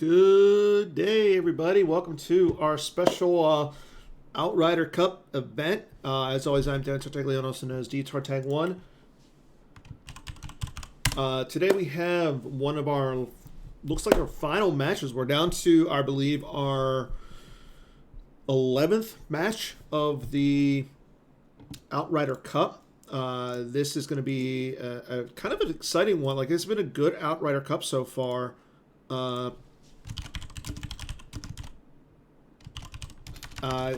Good day, everybody. Welcome to our special Outrider Cup event. As always, I'm Dan Tartaglione, also known as D-Tartag1. Today we have one of our, looks like our final matches. We're down to, I believe, our 11th match of the Outrider Cup. This is going to be a kind of an exciting one. Like, it's been a good Outrider Cup so far.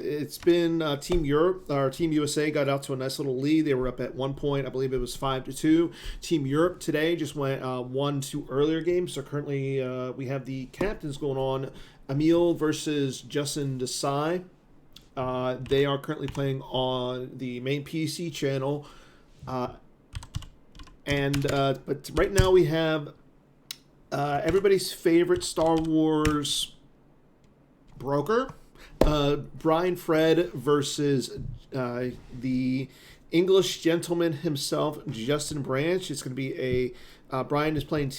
It's been Team Europe, or Team USA got out to a nice little lead. They were up at 1 point. I believe it was 5-2. Team Europe today just went 1-2 earlier games. So currently we have the captains going on. Emil versus Justin Desai. They are currently playing on the main PC channel. But right now we have everybody's favorite Star Wars broker. Brian Fred versus the English gentleman himself, Justin Branch. It's going to be a Brian is playing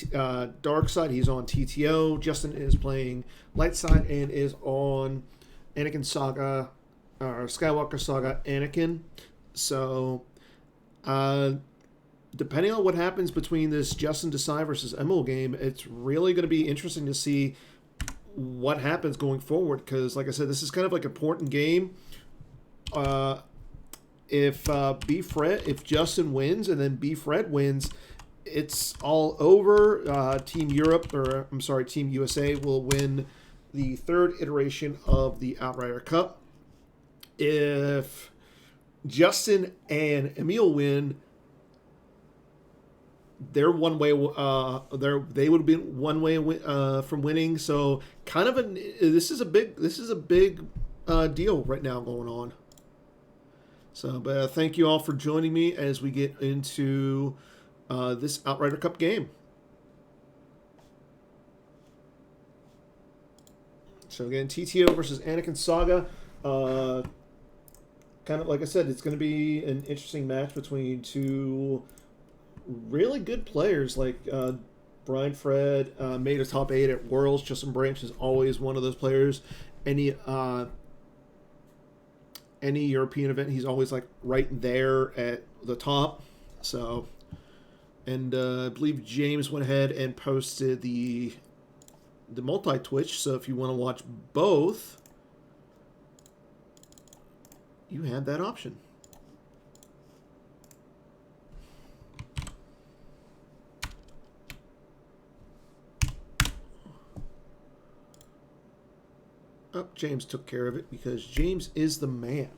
dark side. He's on TTO. Justin is playing light side and is on Anakin Saga or Skywalker Saga Anakin. So, depending on what happens between this Justin Desai versus Emil game, it's really going to be interesting to see what happens going forward, because like I said, this is kind of like an important game. If Justin wins and then B Fred wins, it's all over. Team USA will win the third iteration of the Outrider Cup. If Justin and Emil win, they're one way. They would have been one way from winning. So, kind of this is a big deal right now going on. So, but thank you all for joining me as we get into this Outrider Cup game. So again, TTO versus Anakin Saga. Kind of like I said, it's going to be an interesting match between two really good players. Like Brian Fred made a top 8 at Worlds. Justin Branch is always one of those players. Any European event, he's always like right there at the top. So, and I believe James went ahead and posted the multi-Twitch. So if you want to watch both, you have that option. Oh, James took care of it because James is the man.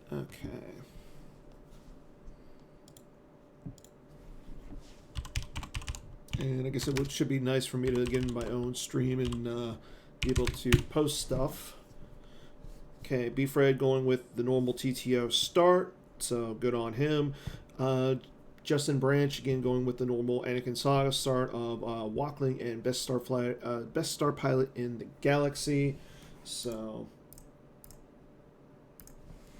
Okay. And I guess it should be nice for me to get in my own stream and be able to post stuff. Okay, B-Fred going with the normal TTO start, so good on him. Justin Branch again going with the normal Anakin Saga start of Walkling and best star pilot in the galaxy. So,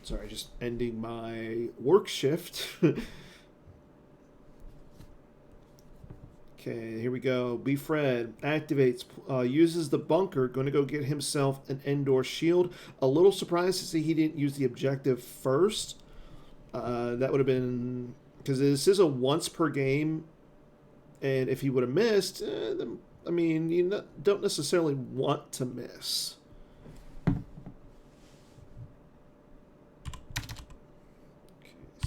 sorry, just ending my work shift. Okay, here we go. B-Fred activates, uses the bunker, going to go get himself an Endor shield. A little surprised to see he didn't use the objective first. That would have been, because this is a once per game, and if he would have missed, then, I mean, you don't necessarily want to miss. Okay,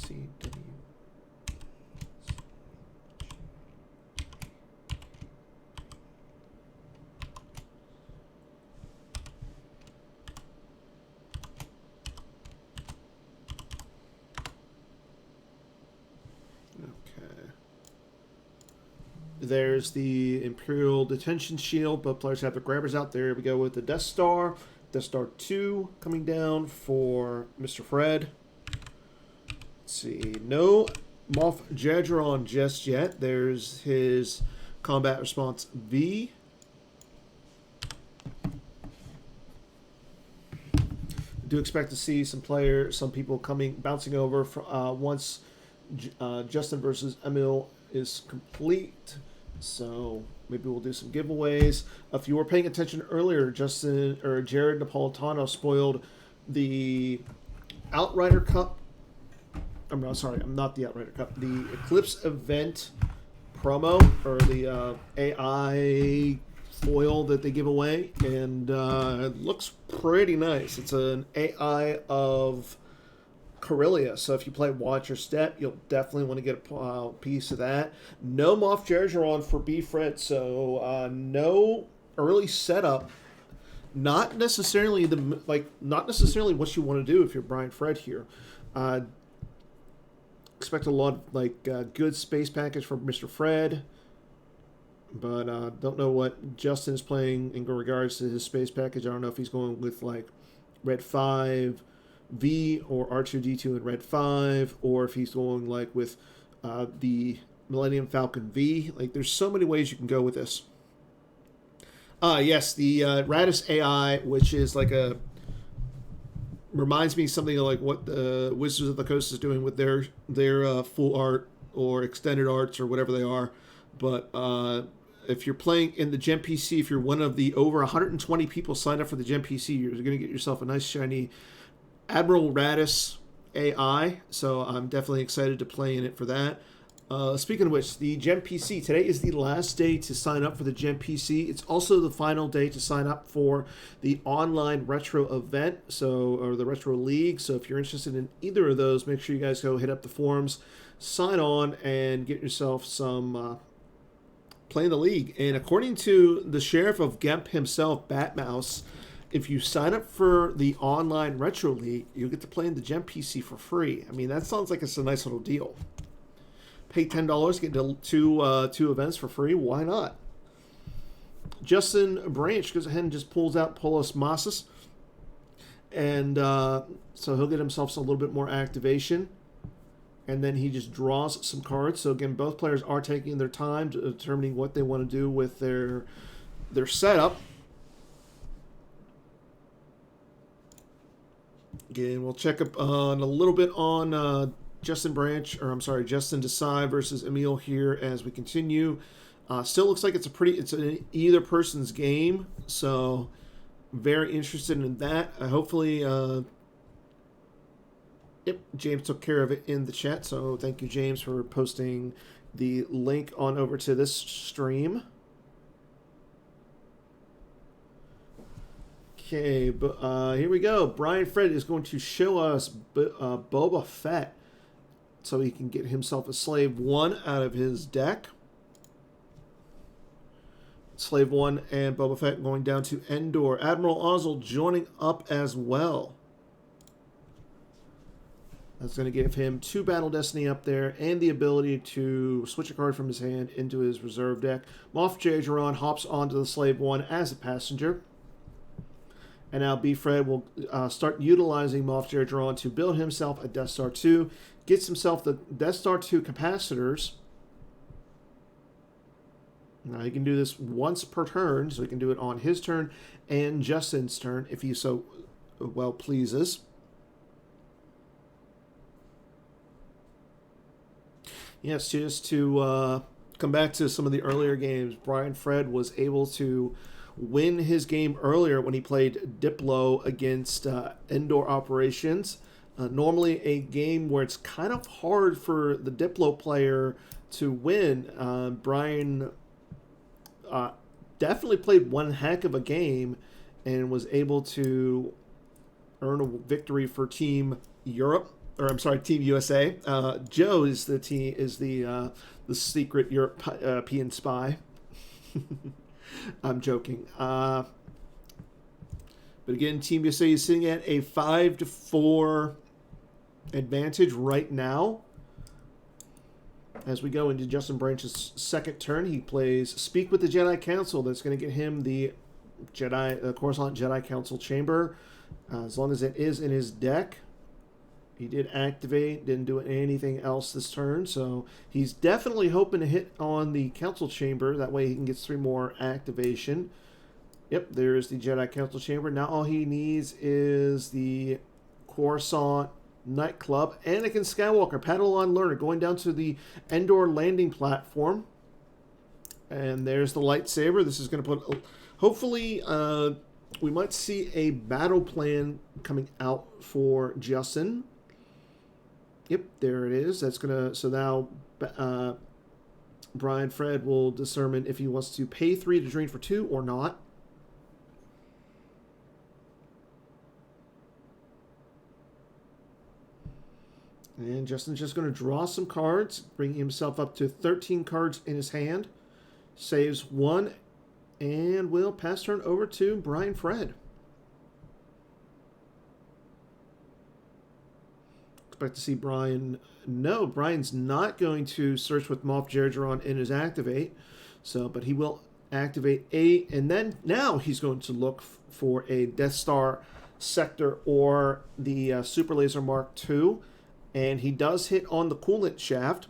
CW. There's the Imperial Detention Shield. Both players have their grabbers out. There we go with the Death Star. Death Star 2 coming down for Mr. Fred. Let's see. No Moff Jadron just yet. There's his Combat Response V. I do expect to see some people bouncing over once Justin versus Emil is complete. So maybe we'll do some giveaways. If you were paying attention earlier, Justin or Jared Napolitano spoiled the Outrider Cup. I'm not sorry, I'm not the Outrider Cup. The Eclipse event promo, or the AI foil that they give away, and it looks pretty nice. It's an AI of Corellia, so if you play Watch Your Step, you'll definitely want to get a piece of that. No Moff Jerjeron for B Fred, so no early setup. Not necessarily not necessarily what you want to do if you're Brian Fred here. Uh, expect a lot of good space package for Mr. Fred, but don't know what Justin is playing in regards to his space package. I don't know if he's going with like Red 5 V or R2D2 in Red 5, or if he's going like with the Millennium Falcon V. Like, there's so many ways you can go with this. Yes, the Radis AI, which is like reminds me something like what the Wizards of the Coast is doing with their full art or extended arts or whatever they are. But if you're playing in the Gem PC, if you're one of the over 120 people signed up for the Gem PC, you're going to get yourself a nice shiny Admiral Radis AI. So I'm definitely excited to play in it for that. Speaking of which, the Gem PC, today is the last day to sign up for the Gem PC. It's also the final day to sign up for the online retro event, or the retro league. So if you're interested in either of those, make sure you guys go hit up the forums, sign on, and get yourself some play in the league. And according to the sheriff of Gemp himself, Batmouse, if you sign up for the online retro league, you'll get to play in the Gem PC for free. I mean, that sounds like it's a nice little deal. Pay $10, get two events for free. Why not? Justin Branch goes ahead and just pulls out Polos Masas. And so he'll get himself a little bit more activation. And then he just draws some cards. So again, both players are taking their time to determining what they want to do with their setup. Again, we'll check up on a little bit on Justin Desai versus Emil here as we continue. Still looks like it's an either person's game, so very interested in that. Hopefully, James took care of it in the chat, so thank you, James, for posting the link on over to this stream. Okay, but here we go. Brian Fred is going to show us Boba Fett, so he can get himself a Slave 1 out of his deck. Slave 1 and Boba Fett going down to Endor. Admiral Ozzel joining up as well. That's going to give him 2 Battle Destiny up there and the ability to switch a card from his hand into his reserve deck. Moff Jerjeron hops onto the Slave 1 as a passenger. And now B. Fred will start utilizing Moff Jerjeron to build himself a Death Star 2. Gets himself the Death Star 2 capacitors. Now he can do this once per turn, so he can do it on his turn and Justin's turn if he so well pleases. Yes, just to come back to some of the earlier games, Brian Fred was able to win his game earlier when he played Diplo against Endor Operations. Normally a game where it's kind of hard for the Diplo player to win. Brian definitely played one heck of a game and was able to earn a victory for Team Europe, or I'm sorry, Team USA. Joe is the secret European spy. I'm joking. But again, Team USA is sitting at a 5-4 advantage right now. As we go into Justin Branch's second turn, he plays Speak with the Jedi Council. That's going to get him the Coruscant Jedi Council Chamber. As long as it is in his deck. He did activate, didn't do anything else this turn, so he's definitely hoping to hit on the Council Chamber. That way he can get 3 more activation. Yep, there's the Jedi Council Chamber. Now all he needs is the Coruscant Nightclub. Anakin Skywalker, Padawan Learner, going down to the Endor landing platform. And there's the lightsaber. This is going to put... Hopefully, we might see a battle plan coming out for Justin. Yep, there it is. That's going to... So now Brian Fred will determine if he wants to pay 3 to drain for 2 or not. And Justin's just going to draw some cards, bringing himself up to 13 cards in his hand. Saves 1, and will pass turn over to Brian Fred. Expect to see Brian... No, Brian's not going to search with Moff Jerjeron in his activate. So, but he will activate 8, and then now he's going to look for a Death Star sector or the Super Laser Mark II. And he does hit on the coolant shaft.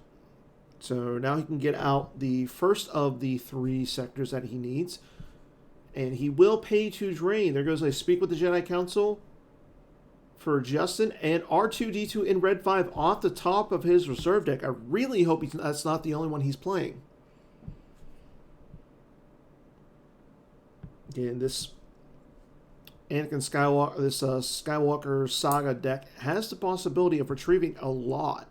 So now he can get out the first of the 3 sectors that he needs. And he will pay to drain. There goes I Speak with the Jedi Council for Justin. And R2-D2 in red 5 off the top of his reserve deck. I really hope that's not the only one he's playing. Again, this Anakin Skywalker, this Skywalker Saga deck has the possibility of retrieving a lot.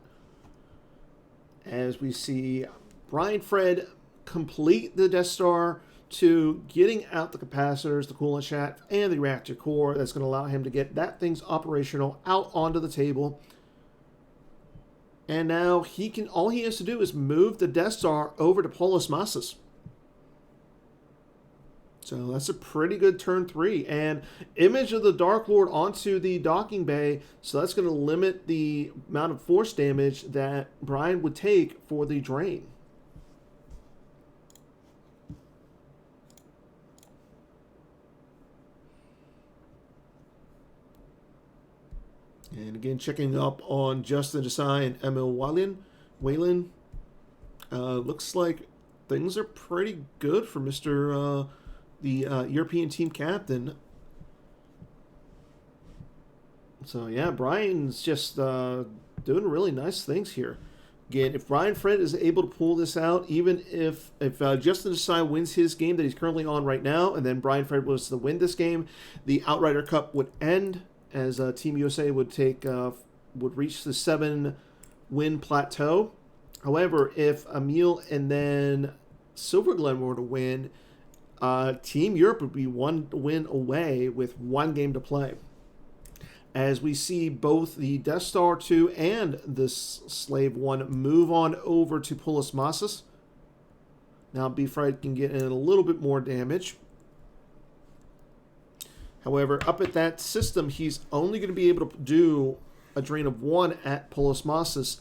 As we see Brian Fred complete the Death Star to getting out the capacitors, the coolant shaft, and the reactor core. That's going to allow him to get that thing's operational out onto the table. And now he can. All he has to do is move the Death Star over to Polis Masas. So that's a pretty good turn 3. And Image of the Dark Lord onto the docking bay. So that's going to limit the amount of force damage that Brian would take for the drain. And again, checking up on Justin Desai and Emil Whalen. Looks like things are pretty good for Mr. The European team captain. So yeah, Brian's just doing really nice things here. Again, if Brian Fred is able to pull this out, even if Justin Desai wins his game that he's currently on right now, and then Brian Fred was to win this game, the Outrider Cup would end as Team USA would reach the 7-win plateau. However, if Emil and then Silver Glen were to win, Team Europe would be 1 win away with 1 game to play. As we see both the Death Star 2 and the Slave 1 move on over to Polis Masas. Now B-Fright can get in a little bit more damage. However, up at that system, he's only going to be able to do a drain of 1 at Polis Masas,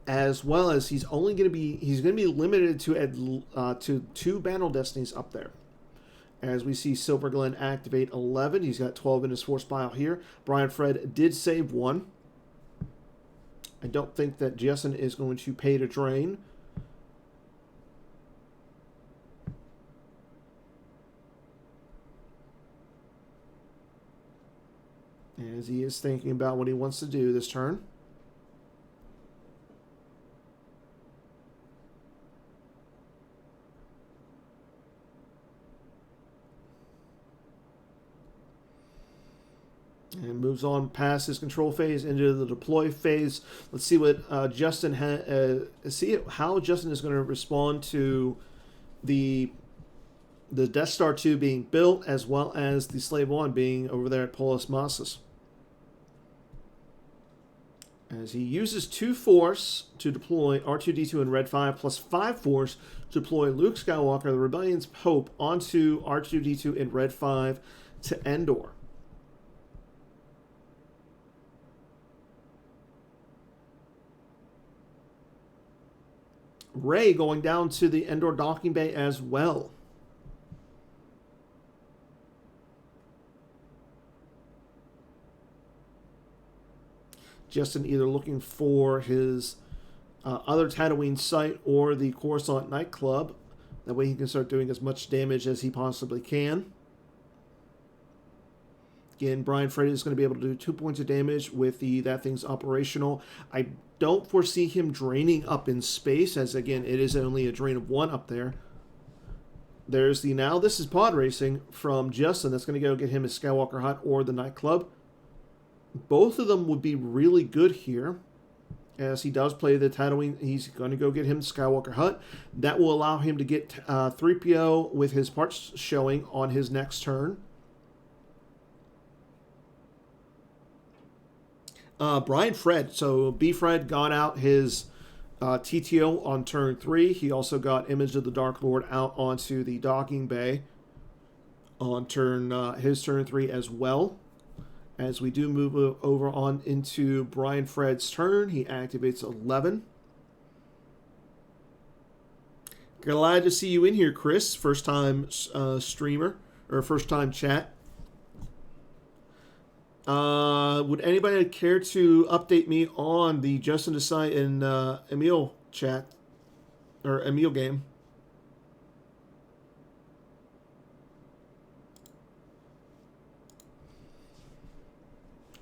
as well as he's going to be limited to 2 Battle Destinies up there. As we see Silver Glen activate 11, he's got 12 in his force pile here. Brian Fred did save 1. I don't think that Justin is going to pay to drain. As he is thinking about what he wants to do this turn. And moves on past his control phase into the deploy phase. Let's see what Justin how Justin is going to respond to the Death Star 2 being built, as well as the Slave 1 being over there at Polis Masas. As he uses 2 force to deploy R2-D2 in red 5, plus 5 force to deploy Luke Skywalker, the Rebellion's Hope, onto R2-D2 in red 5 to Endor. Rey going down to the Endor docking bay as well. Justin either looking for his other Tatooine site or the Coruscant nightclub. That way he can start doing as much damage as he possibly can. Again, Brian Fred is going to be able to do 2 points of damage with that thing's operational. I don't foresee him draining up in space, as again, it is only a drain of 1 up there. There's the Now This Is Pod Racing from Justin. That's going to go get him his Skywalker Hut or the Nightclub. Both of them would be really good here. As he does play the Tatooine, he's going to go get him the Skywalker Hut. That will allow him to get 3PO with his parts showing on his next turn. Brian Fred. So B. Fred got out his TTO on turn 3. He also got Image of the Dark Lord out onto the docking bay on his turn 3 as well. As we do move over on into Brian Fred's turn, he activates 11. Glad to see you in here, Chris. First time streamer, or first time chat. Would anybody care to update me on the Justin Desai and Emil chat, or Emil game?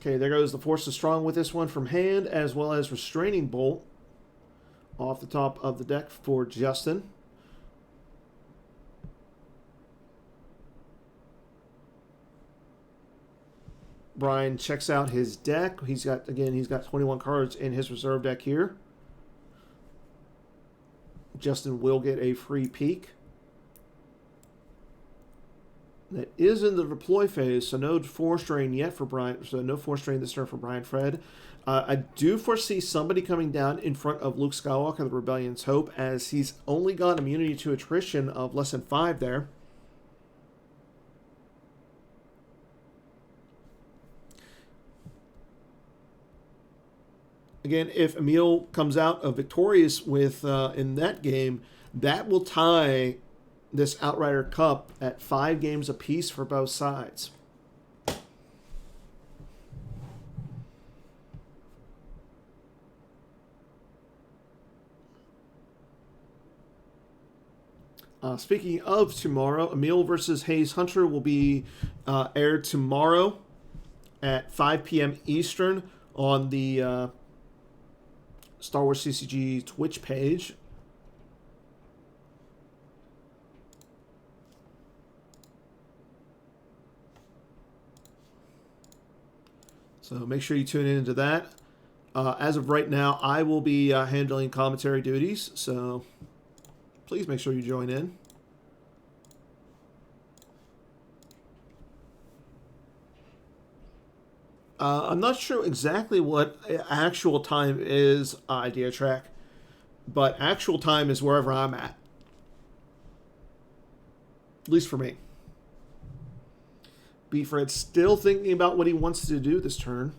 Okay, there goes the Force is Strong with this one from hand, as well as Restraining Bolt off the top of the deck for Justin. Brian checks out his deck. He's got 21 cards in his reserve deck here. Justin will get a free peek. That is in the deploy phase, so no force drain yet for Brian. So no force drain this turn for Brian Fred. I do foresee somebody coming down in front of Luke Skywalker, the Rebellion's Hope, as he's only got immunity to attrition of less than 5 there. Again, if Emil comes out victorious with in that game, that will tie this Outrider Cup at 5 games apiece for both sides. Speaking of tomorrow, Emil versus Hayes Hunter will be aired tomorrow at 5 p.m. Eastern on the Star Wars CCG Twitch page. So make sure you tune into that. As of right now, I will be handling commentary duties, so please make sure you join in. I'm not sure exactly what actual time is, Idea Track, but actual time is wherever I'm at least for me. B. Fred's still thinking about what he wants to do this turn,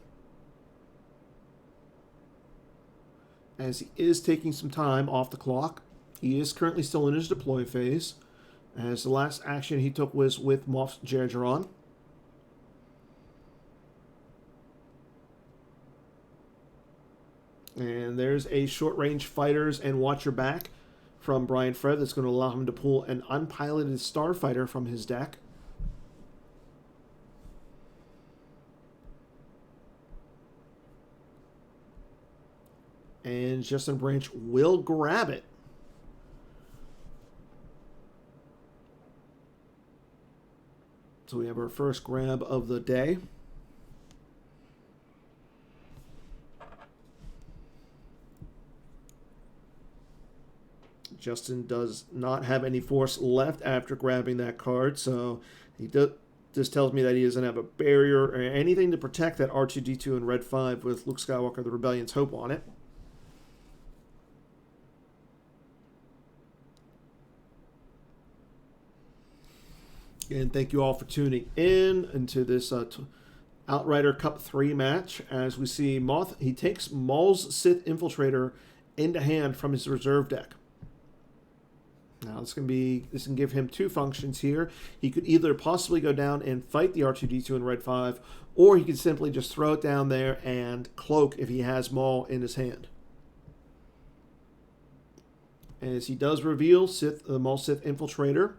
as he is taking some time off the clock. He is currently still in his deploy phase, as the last action he took was with Moff Jerjeron. And there's a short-range fighters and watch your back from Brian Fred that's going to allow him to pull an unpiloted starfighter from his deck. And Justin Branch will grab it. So we have our first grab of the day. Justin does not have any force left after grabbing that card, so he does. This tells me that he doesn't have a barrier or anything to protect that R2-D2 in Red 5 with Luke Skywalker, the Rebellion's Hope on it. And thank you all for tuning in into this Outrider Cup 3 match. As we see, he takes Maul's Sith Infiltrator into hand from his reserve deck. Now this can give him 2 functions here. He could either possibly go down and fight the R2-D2 in Red 5, or he could simply just throw it down there and cloak if he has Maul in his hand. As he does reveal the Maul Sith Infiltrator.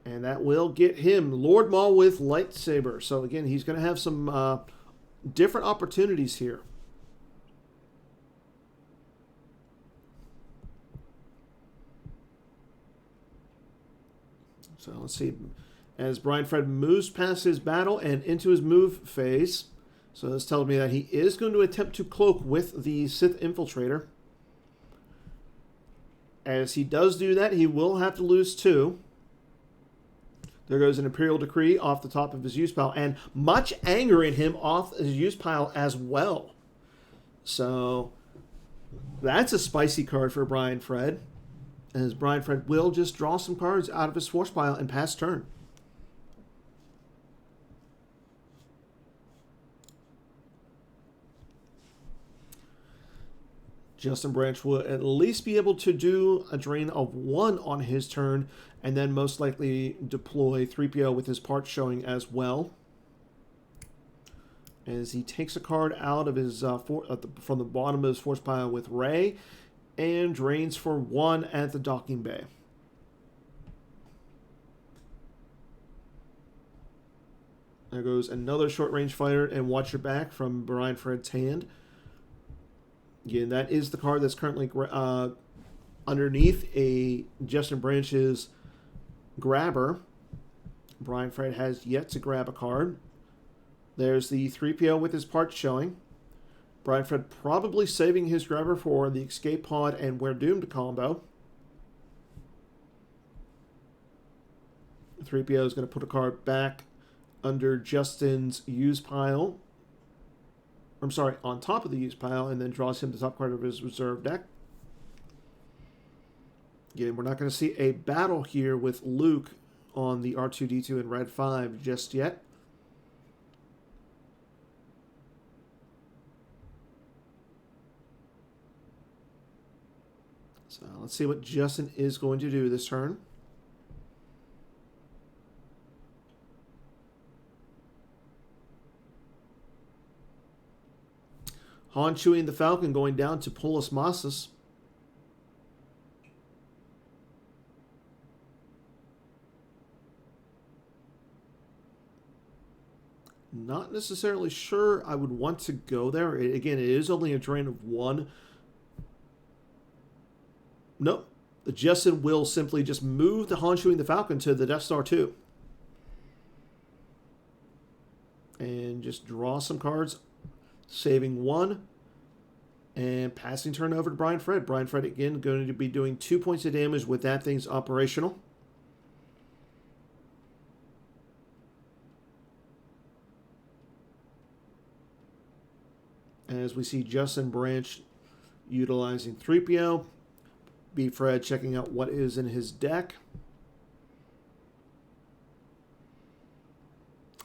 And that will get him Lord Maul with lightsaber. So again, he's going to have some different opportunities here. So let's see. As Brian Fred moves past his battle and into his move phase. So this tells me that he is going to attempt to cloak with the Sith Infiltrator. As he does do that, he will have to lose 2. There goes an Imperial Decree off the top of his use pile. And much anger in him off his use pile as well. So that's a spicy card for Brian Fred. As Brian Fred will just draw some cards out of his force pile and pass turn. Justin Branch will at least be able to do a drain of 1 on his turn, and then most likely deploy 3PO with his parts showing as well. As he takes a card out of his from the bottom of his force pile with Rey, and drains for 1 at the docking bay. There goes another short-range fighter, and watch your back from Brian Fred's hand. Again, that is the card that's currently underneath a Justin Branch's grabber. Brian Fred has yet to grab a card. There's the 3PO with his parts showing. Brian Fred probably saving his grabber for the Escape Pod and We're Doomed combo. 3PO is going to put a card back under Justin's use pile. I'm sorry, on top of the use pile, and then draws him the top card of his reserve deck. Again, we're not going to see a battle here with Luke on the R2-D2 in Red 5 just yet. So let's see what Justin is going to do this turn. Han, Chewie, and the Falcon going down to Polis Masas. Not necessarily sure I would want to go there. Again, it is only a drain of 1. Nope. Justin will simply just move the Han, Chewie, and the Falcon to the Death Star 2. And just draw some cards. Saving 1 and passing turn over to Brian Fred. Brian Fred again going to be doing 2 points of damage with that thing's operational. As we see Justin Branch utilizing 3PO. B. Fred checking out what is in his deck.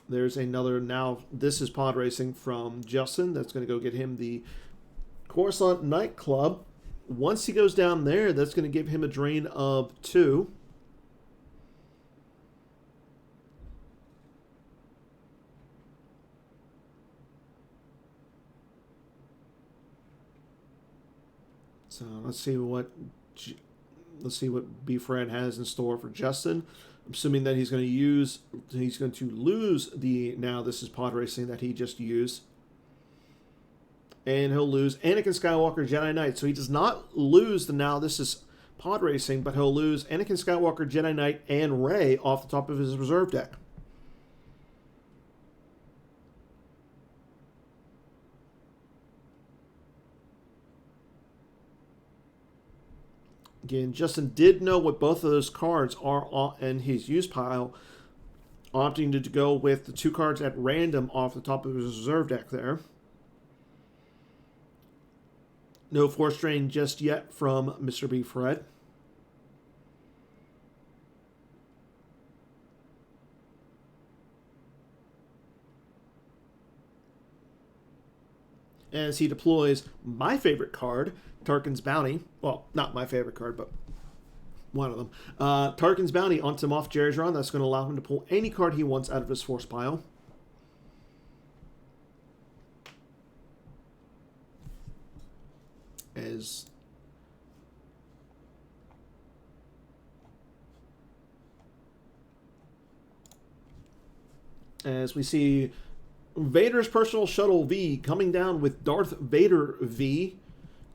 There's another, now this is pod racing from Justin. That's going to go get him the Coruscant Nightclub. Once he goes down there, that's going to give him a drain of 2. So let's see what B. Fred has in store for Justin. I'm assuming that he's going to lose the, now this is pod racing that he just used. And he'll lose Anakin Skywalker Jedi Knight. So he does not lose the, now this is pod racing, but he'll lose Anakin Skywalker Jedi Knight and Rey off the top of his reserve deck. Again, Justin did know what both of those cards are in his use pile, opting to go with the 2 cards at random off the top of his reserve deck there. No force drain just yet from Mr. B. Fred. As he deploys my favorite card, Tarkin's Bounty. Well, not my favorite card, but one of them. Tarkin's Bounty onto Moff Jerjerron. That's going to allow him to pull any card he wants out of his force pile. As we see Vader's personal shuttle V coming down with Darth Vader V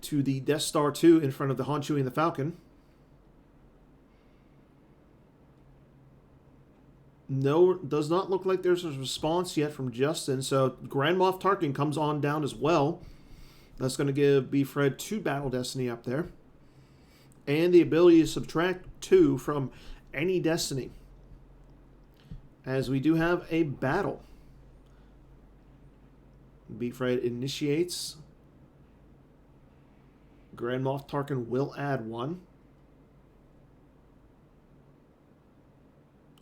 to the Death Star 2 in front of the Han, Chewie, and the Falcon. No, does not look like there's a response yet from Justin. So Grand Moff Tarkin comes on down as well. That's going to give B. Fred 2 Battle Destiny up there. And the ability to subtract 2 from any Destiny. As we do have a battle. B. Fred initiates. Grand Moff Tarkin will add 1.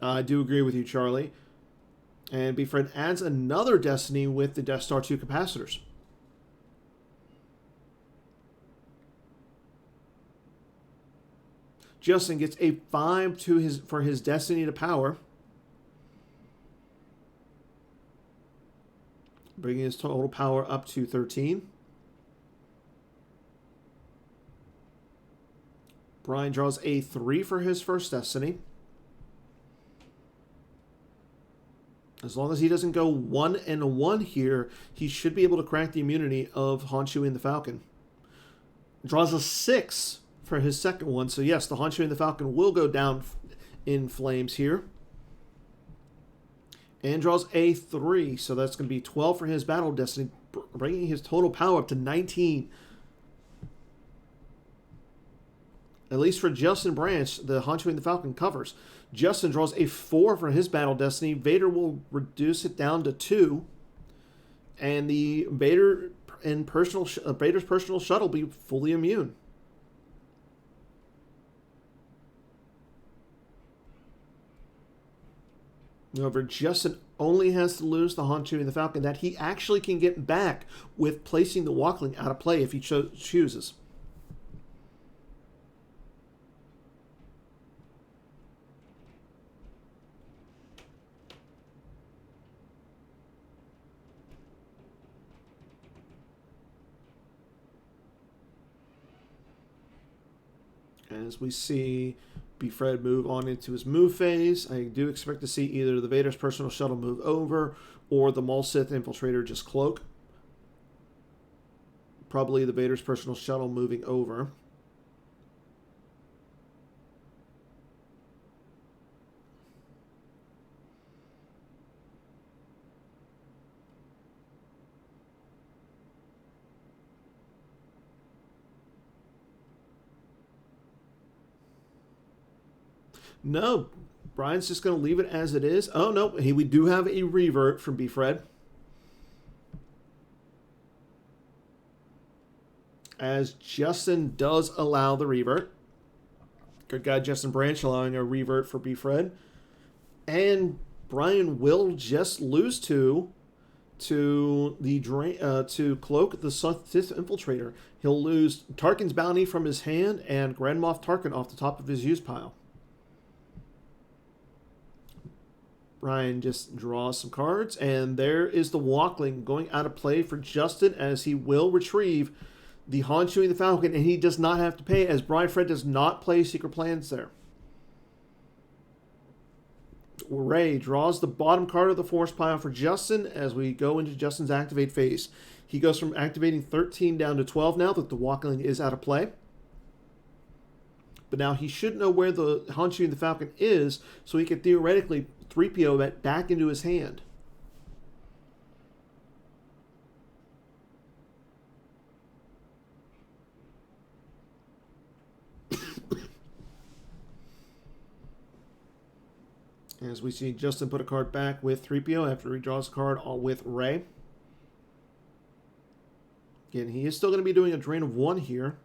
I do agree with you, Charlie. And B. Fred adds another Destiny with the Death Star 2 capacitors. Justin gets a 5 for his Destiny to power, bringing his total power up to 13. Brian draws a 3 for his first Destiny. As long as he doesn't go 1 and 1 here, he should be able to crack the immunity of Han Chewie and the Falcon. Draws a 6 for his second one. So yes, the Han Chewie and the Falcon will go down in flames here. And draws a 3. So that's going to be 12 for his Battle Destiny, bringing his total power up to 19. At least for Justin Branch, the Han Chewie and the Falcon covers. Justin draws a 4 for his Battle Destiny. Vader will reduce it down to 2. And the Vader's personal shuttle will be fully immune. However, Justin only has to lose the Han Chewie and the Falcon that he actually can get back with placing the Walkling out of play if he chooses. As we see B. Fred move on into his move phase, I do expect to see either the Vader's personal shuttle move over or the Maul Sith Infiltrator just cloak. Probably the Vader's personal shuttle moving over. No, Brian's just going to leave it as it is. Oh, no, we do have a revert from B. Fred. As Justin does allow the revert. Good guy, Justin Branch, allowing a revert for B. Fred. And Brian will just lose to cloak the Sith Infiltrator. He'll lose Tarkin's bounty from his hand and Grand Moff Tarkin off the top of his use pile. Ryan just draws some cards, and there is the Walkling going out of play for Justin as he will retrieve the Han Chewie and the Falcon, and he does not have to pay as Brian Fred does not play Secret Plans there. Ray draws the bottom card of the Force pile for Justin as we go into Justin's activate phase. He goes from activating 13 down to 12 now that the Walkling is out of play. But now he should know where the Han Chewie and the Falcon is, so he could theoretically 3PO that back into his hand. As we see Justin put a card back with 3PO after he draws a card with Rey. Again, he is still going to be doing a drain of 1 here.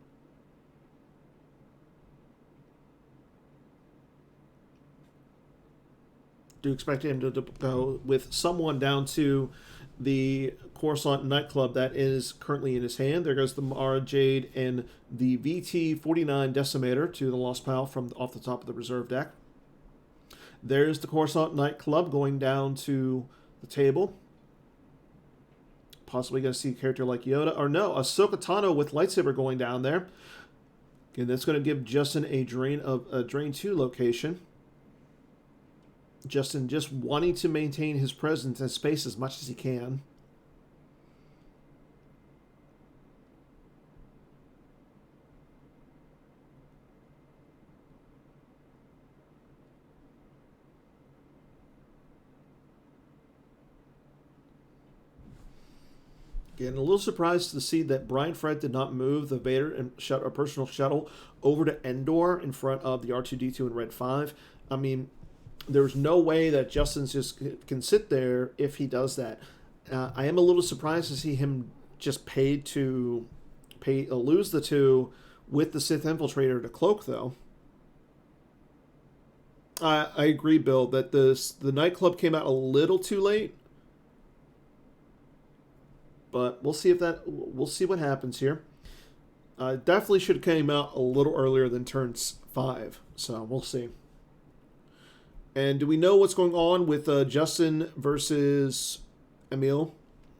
Do expect him to go with someone down to the Coruscant nightclub that is currently in his hand. There goes the Mara Jade and the VT-49 Decimator to the lost pile from off the top of the reserve deck. There's the Coruscant nightclub going down to the table. Possibly going to see a character like Yoda. Or no, Ahsoka Tano with lightsaber going down there. Again, that's going to give Justin a drain 2 location. Justin just wanting to maintain his presence and space as much as he can. Getting a little surprised to see that Brian Fred did not move the Vader and a personal shuttle over to Endor in front of the R2-D2 and Red 5. I mean, there's no way that Justin just can sit there if he does that. I am a little surprised to see him just lose the 2 with the Sith Infiltrator to cloak, though. I agree, Bill, that the nightclub came out a little too late. But we'll see what happens here. Definitely should have came out a little earlier than turn 5. So we'll see. And do we know what's going on with Justin versus Emil?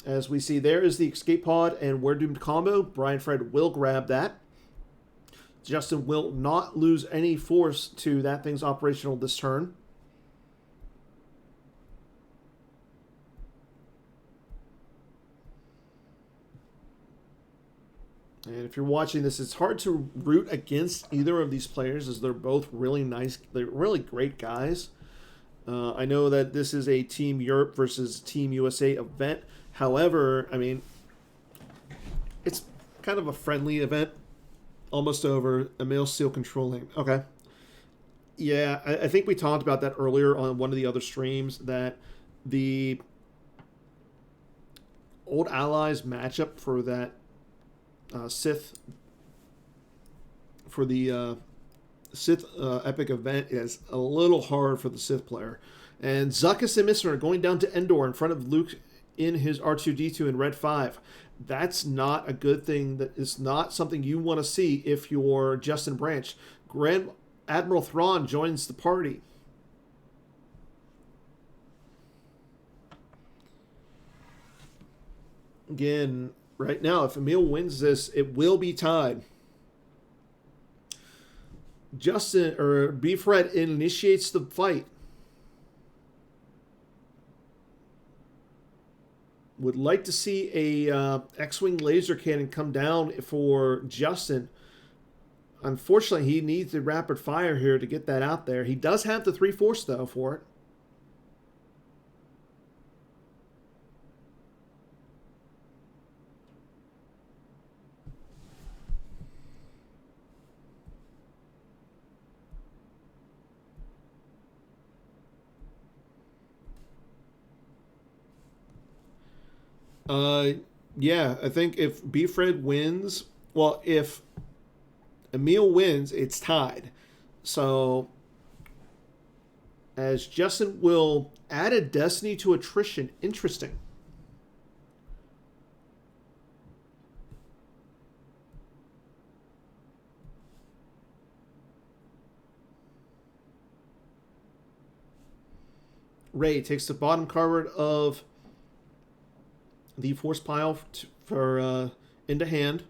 As we see, there is the escape pod and We're Doomed combo. Brian Fred will grab that. Justin will not lose any force to that thing's operational this turn. And if you're watching this, it's hard to root against either of these players as they're both really nice. They're really great guys. I know that this is a Team Europe versus Team USA event. However, I mean, it's kind of a friendly event. Almost over. Emil still controlling. Okay. Yeah, I think we talked about that earlier on one of the other streams, that the Old Allies matchup for that Sith epic event is a little hard for the Sith player. And Zuckuss and Missler are going down to Endor in front of Luke in his R2-D2 in Red 5. That's not a good thing. That is not something you want to see if you're Justin Branch. Grand Admiral Thrawn joins the party. Again, right now, if Emil wins this, it will be tied. Justin or B. Fred initiates the fight. Would like to see a X-Wing laser cannon come down for Justin. Unfortunately, he needs the rapid fire here to get that out there. He does have the 3-Force, though, for it. Yeah, I think if B. Fred wins, well, if Emil wins, it's tied. So, as Justin will add a destiny to attrition. Interesting. Ray takes the bottom card of the force pile for into hand.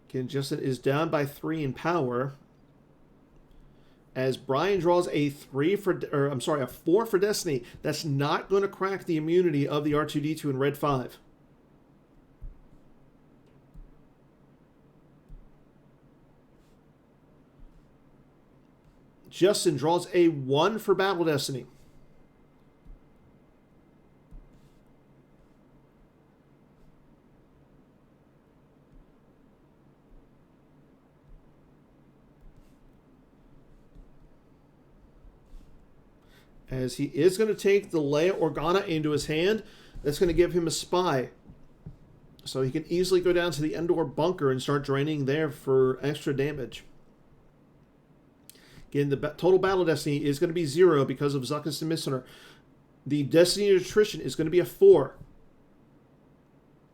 Again, Justin is down by 3 in power. As Brian draws a 4 for Destiny. That's not going to crack the immunity of the R2-D2 in Red 5. Justin draws a 1 for Battle Destiny. As he is going to take the Leia Organa into his hand, that's going to give him a spy. So he can easily go down to the Endor bunker and start draining there for extra damage. Again, the total battle destiny is going to be 0 because of Zuckuss and Missler. The destiny attrition is going to be a 4.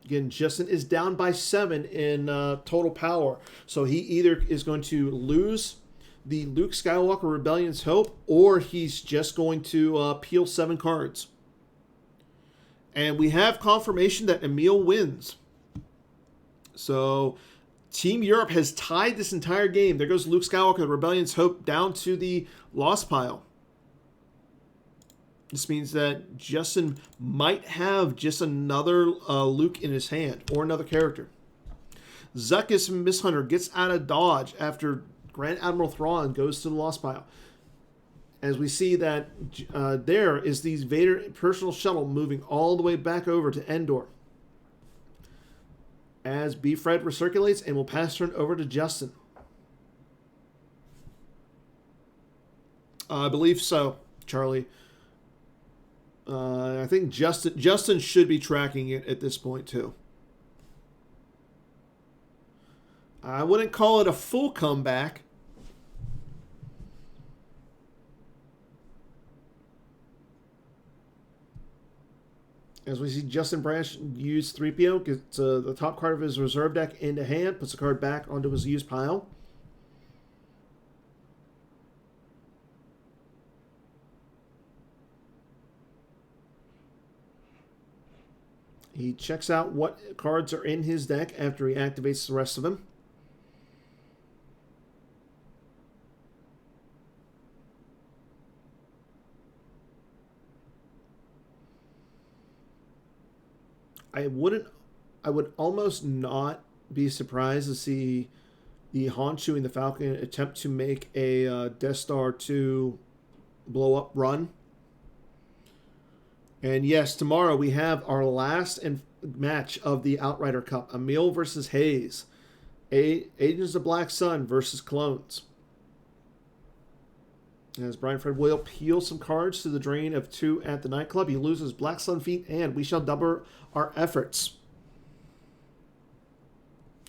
Again, Justin is down by 7 in total power. So he either is going to lose the Luke Skywalker Rebellion's Hope, or he's just going to peel 7 cards. And we have confirmation that Emil wins. So Team Europe has tied this entire game. There goes Luke Skywalker, the Rebellion's Hope, down to the lost pile. This means that Justin might have just another Luke in his hand, or another character. Zuckuss Misshunter gets out of dodge after Grand Admiral Thrawn goes to the lost pile. As we see that there is the Vader personal shuttle moving all the way back over to Endor. As B. Fred recirculates and will pass turn over to Justin. I believe so, Charlie. I think Justin should be tracking it at this point too. I wouldn't call it a full comeback. As we see Justin Branch use 3PO, gets the top card of his reserve deck into hand, puts the card back onto his used pile. He checks out what cards are in his deck after he activates the rest of them. I would almost not be surprised to see the Han Chewie the Falcon attempt to make a Death Star 2 blow up run. And yes, tomorrow we have our last match of the Outrider Cup. Emil versus Hayes. Agents of the Black Sun versus Clones. As Brian Fred will peel some cards to the drain of 2 at the nightclub. He loses Black Sun feet, and we shall double our efforts.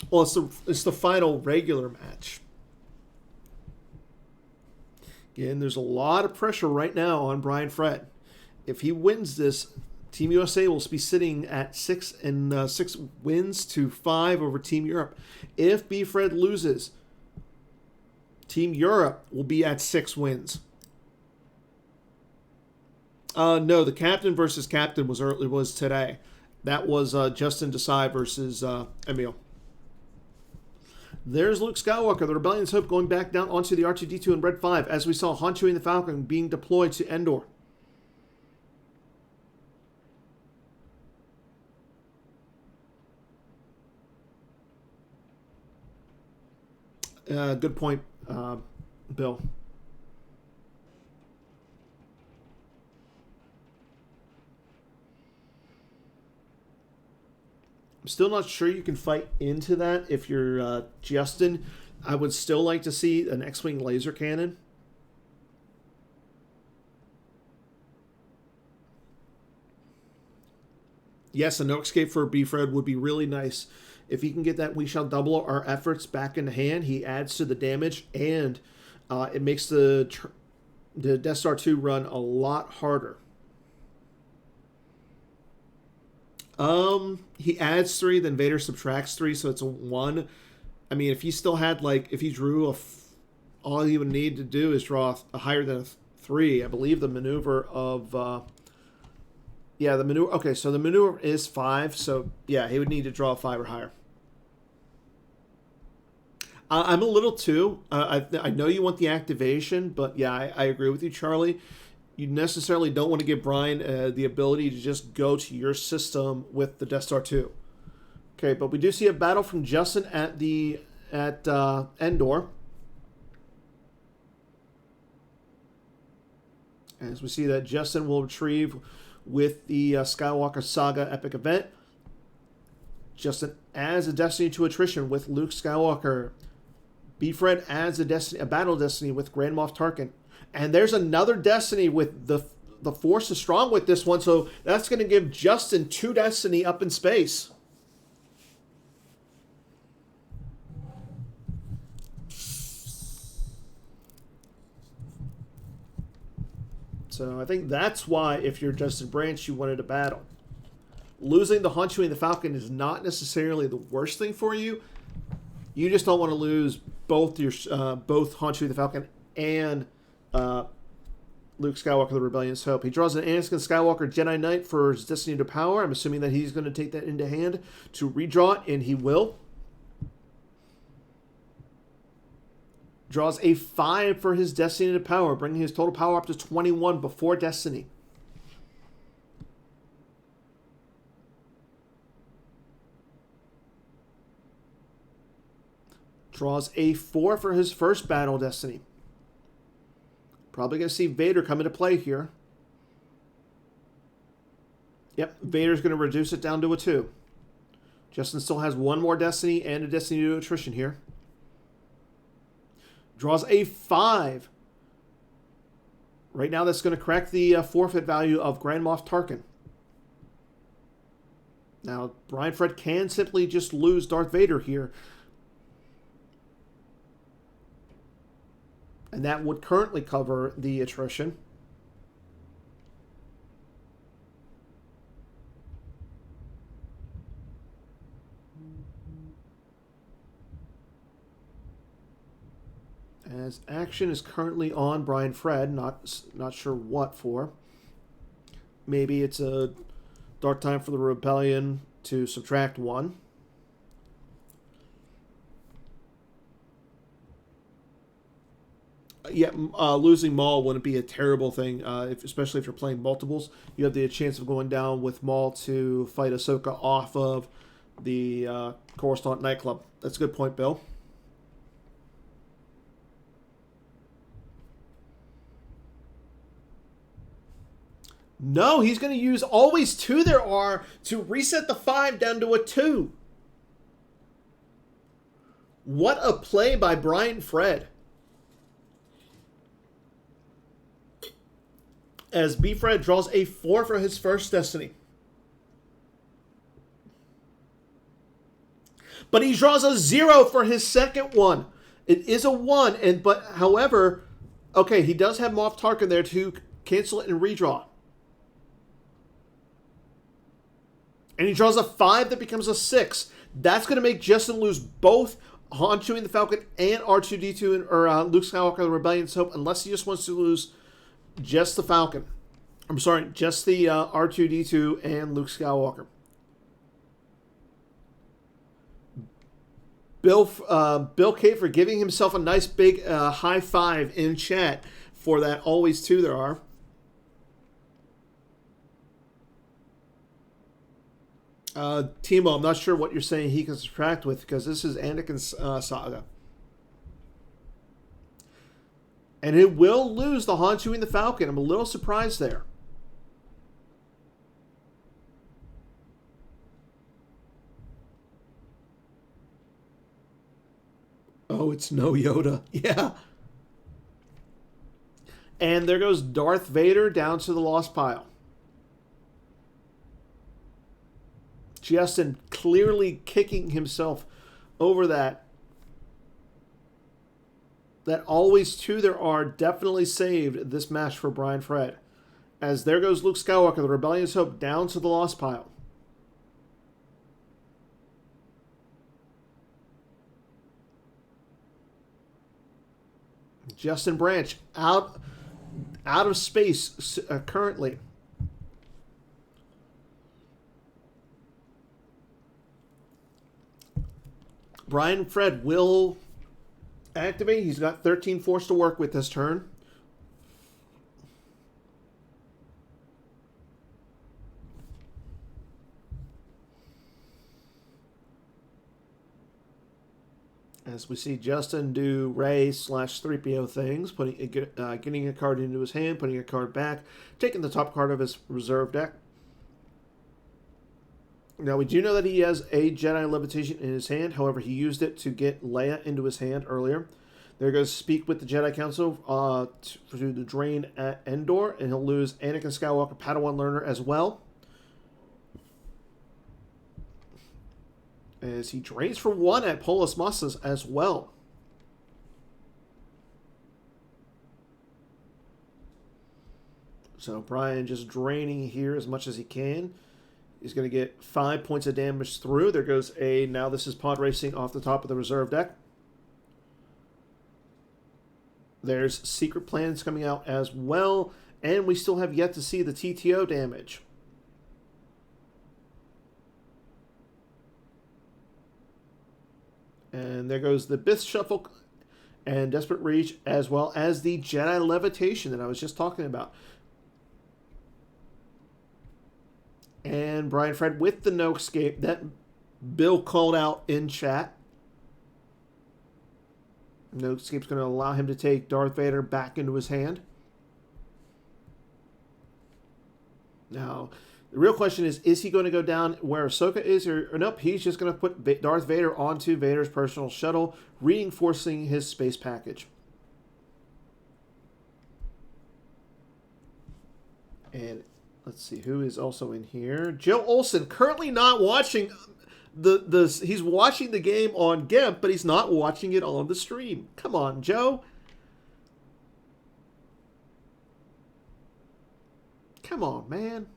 Well, it's the final regular match. Again, there's a lot of pressure right now on Brian Fred. If he wins this, Team USA will be sitting at 6 wins to 5 over Team Europe. If B. Fred loses, Team Europe will be at 6 wins. No, the captain versus captain was today. That was Justin Desai versus Emil. There's Luke Skywalker, the Rebellion's Hope, going back down onto the R2-D2 in Red 5, as we saw Han Chewie and the Falcon being deployed to Endor. Good point, Bill. I'm still not sure you can fight into that if you're Justin. I would still like to see an X-Wing laser cannon. Yes, a no escape for B. Fred would be really nice. If he can get that, we shall double our efforts back in hand. He adds to the damage, and it makes the Death Star 2 run a lot harder. He adds 3, then Vader subtracts 3, so it's a 1. I mean, if he still had, like, if he drew all he would need to do is draw a higher than a 3. I believe the maneuver of, yeah, the maneuver, okay, so the maneuver is 5, so yeah, he would need to draw a 5 or higher. I'm a little too, I know you want the activation, but yeah, I agree with you, Charlie. You necessarily don't want to give Brian the ability to just go to your system with the Death Star 2. Okay, but we do see a battle from Justin at Endor. As we see that Justin will retrieve with the Skywalker Saga epic event. Justin adds a Destiny to attrition with Luke Skywalker. B. Fred adds a Battle Destiny with Grand Moff Tarkin. And there's another Destiny with the Force is strong with this one, so that's going to give Justin 2 Destiny up in space. So I think that's why, if you're Justin Branch, you wanted a battle. Losing the Han Chewie and the Falcon is not necessarily the worst thing for you. You just don't want to lose both Han Chewie the Falcon and Luke Skywalker, the Rebellion's Hope. He draws an Anakin Skywalker Jedi Knight for his Destiny to Power. I'm assuming that he's going to take that into hand to redraw it, and he will. Draws a 5 for his Destiny to Power, bringing his total power up to 21 before Destiny. Draws a 4 for his first Battle Destiny. Probably going to see Vader come into play here. Yep, Vader's going to reduce it down to a 2. Justin still has one more Destiny and a Destiny to attrition here. Draws a 5. Right now, that's going to correct the forfeit value of Grand Moff Tarkin. Now, Brian Fred can simply just lose Darth Vader here. And that would currently cover the attrition. As action is currently on Brian Fred, not sure what for. Maybe it's a dark time for the Rebellion to subtract 1. Yeah, losing Maul wouldn't be a terrible thing, especially if you're playing multiples. You have the chance of going down with Maul to fight Ahsoka off of the Coruscant nightclub. That's a good point, Bill. No, he's going to use always 2 there are to reset the 5 down to a 2. What a play by Brian Fred. As B. Fred draws a 4 for his first Destiny. But he draws a 0 for his second one. It is a 1, but however, okay, he does have Moff Tarkin there to cancel it and redraw. And he draws a 5 that becomes a 6. That's going to make Justin lose both Han Chewie the Falcon and R2-D2 or Luke Skywalker the Rebellion's Hope, unless he just wants to lose just the Falcon. I'm sorry, just the R2-D2 and Luke Skywalker. Bill K for giving himself a nice big high 5 in chat for that always 2 there are. Timo, I'm not sure what you're saying he can subtract with, because this is Anakin's saga. And it will lose the Han Chewie and the Falcon. I'm a little surprised there. Oh, it's no Yoda. Yeah. And there goes Darth Vader down to the lost pile. Justin clearly kicking himself over that. That always 2 there are definitely saved this match for Brian Fred. As there goes Luke Skywalker, the Rebellion's Hope, down to the lost pile. Justin Branch out of space currently. Brian Fred will activate. He's got 13 Force to work with this turn. As we see Justin do Rey/3PO things, getting a card into his hand, putting a card back, taking the top card of his reserve deck. Now, we do know that he has a Jedi Levitation in his hand. However, he used it to get Leia into his hand earlier. There goes Speak with the Jedi Council to the drain at Endor, and he'll lose Anakin Skywalker, Padawan Learner, as well. As he drains for 1 at Polis Mossas as well. So Brian just draining here as much as he can. He's going to get 5 points of damage through. There goes a... Now this is pod racing off the top of the reserve deck. There's Secret Plans coming out as well. And we still have yet to see the TTO damage. And there goes the Bith Shuffle and Desperate Reach, as well as the Jedi Levitation that I was just talking about. And Brian Fred with the No Escape that Bill called out in chat. No Escape's going to allow him to take Darth Vader back into his hand. Now, the real question is he going to go down where Ahsoka is, or nope, he's just going to put Darth Vader onto Vader's personal shuttle, reinforcing his space package. And let's see who is also in here. Joe Olson, currently not watching he's watching the game on GIMP, but he's not watching it on the stream. Come on, Joe. Come on, man.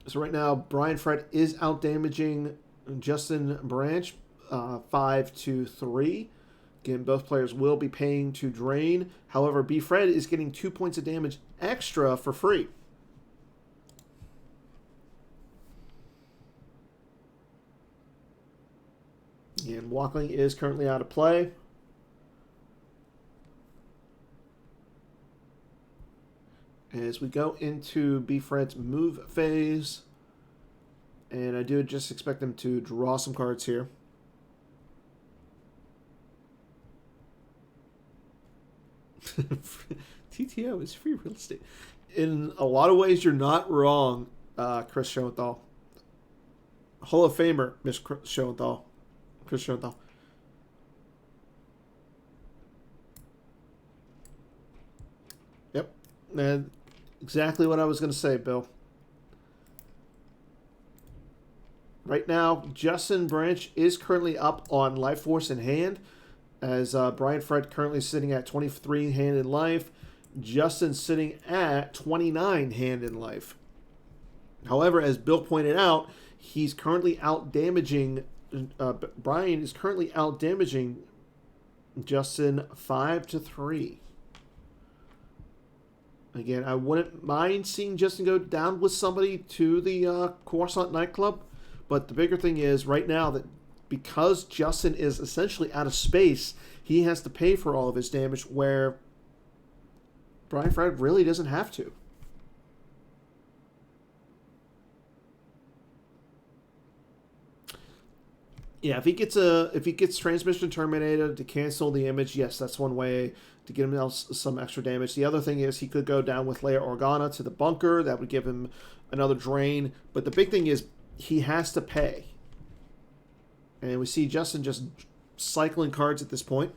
So right now, Brian Fred is out damaging Justin Branch 5-3. Again, both players will be paying to drain. However, B. Fred is getting 2 points of damage extra for free. And Walkling is currently out of play. As we go into B. Fred's move phase. And I do just expect him to draw some cards here. TTO is free real estate. In a lot of ways, you're not wrong, Chris Schoenthal. Hall of Famer, Miss Schoenthal. Chris Schoenthal. Yep. And exactly what I was going to say, Bill. Right now, Justin Branch is currently up on Life Force in hand, as Brian Fred currently sitting at 23 hand in life. Justin sitting at 29 hand in life. However, as Bill pointed out, he's currently out damaging. Brian is currently out damaging Justin 5-3. Again, I wouldn't mind seeing Justin go down with somebody to the Coruscant nightclub, but the bigger thing is right now that because Justin is essentially out of space, he has to pay for all of his damage, where Brian Fred really doesn't have to. Yeah, if he gets transmission terminated to cancel the image, yes, that's one way to get him some extra damage. The other thing is he could go down with Leia Organa to the bunker. That would give him another drain. But the big thing is he has to pay. And we see Justin just cycling cards at this point.